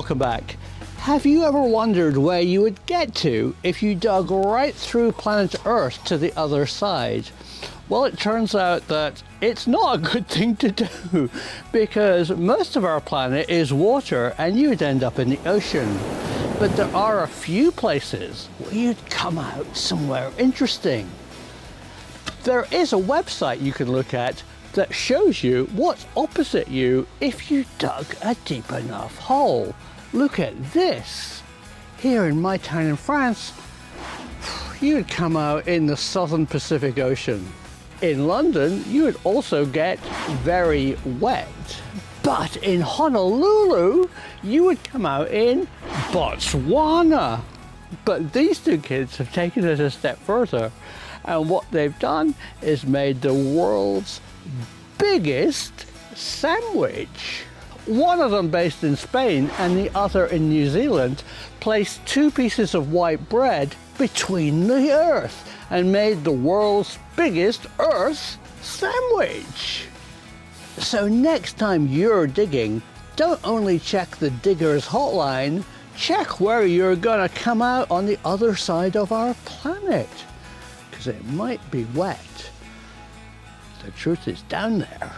welcome back. Have you ever wondered where you would get to if you dug right through planet Earth to the other side? Well, it turns out that it's not a good thing to do because most of our planet is water and you'd end up in the ocean. But there are a few places where you'd come out somewhere interesting. There is a website you can look at that shows you what's opposite you if you dug a deep enough hole. Look at this. Here in my town in France, you'd come out in the southern Pacific Ocean. In London, you would also get very wet. But in Honolulu, you would come out in Botswana. But these two kids have taken it a step further. And what they've done is made the world's biggest sandwich. One of them based in Spain and the other in New Zealand placed two pieces of white bread between the earth and made the world's biggest earth sandwich. So next time you're digging, don't only check the digger's hotline, check where you're gonna come out on the other side of our planet. Because it might be wet. The truth is down there.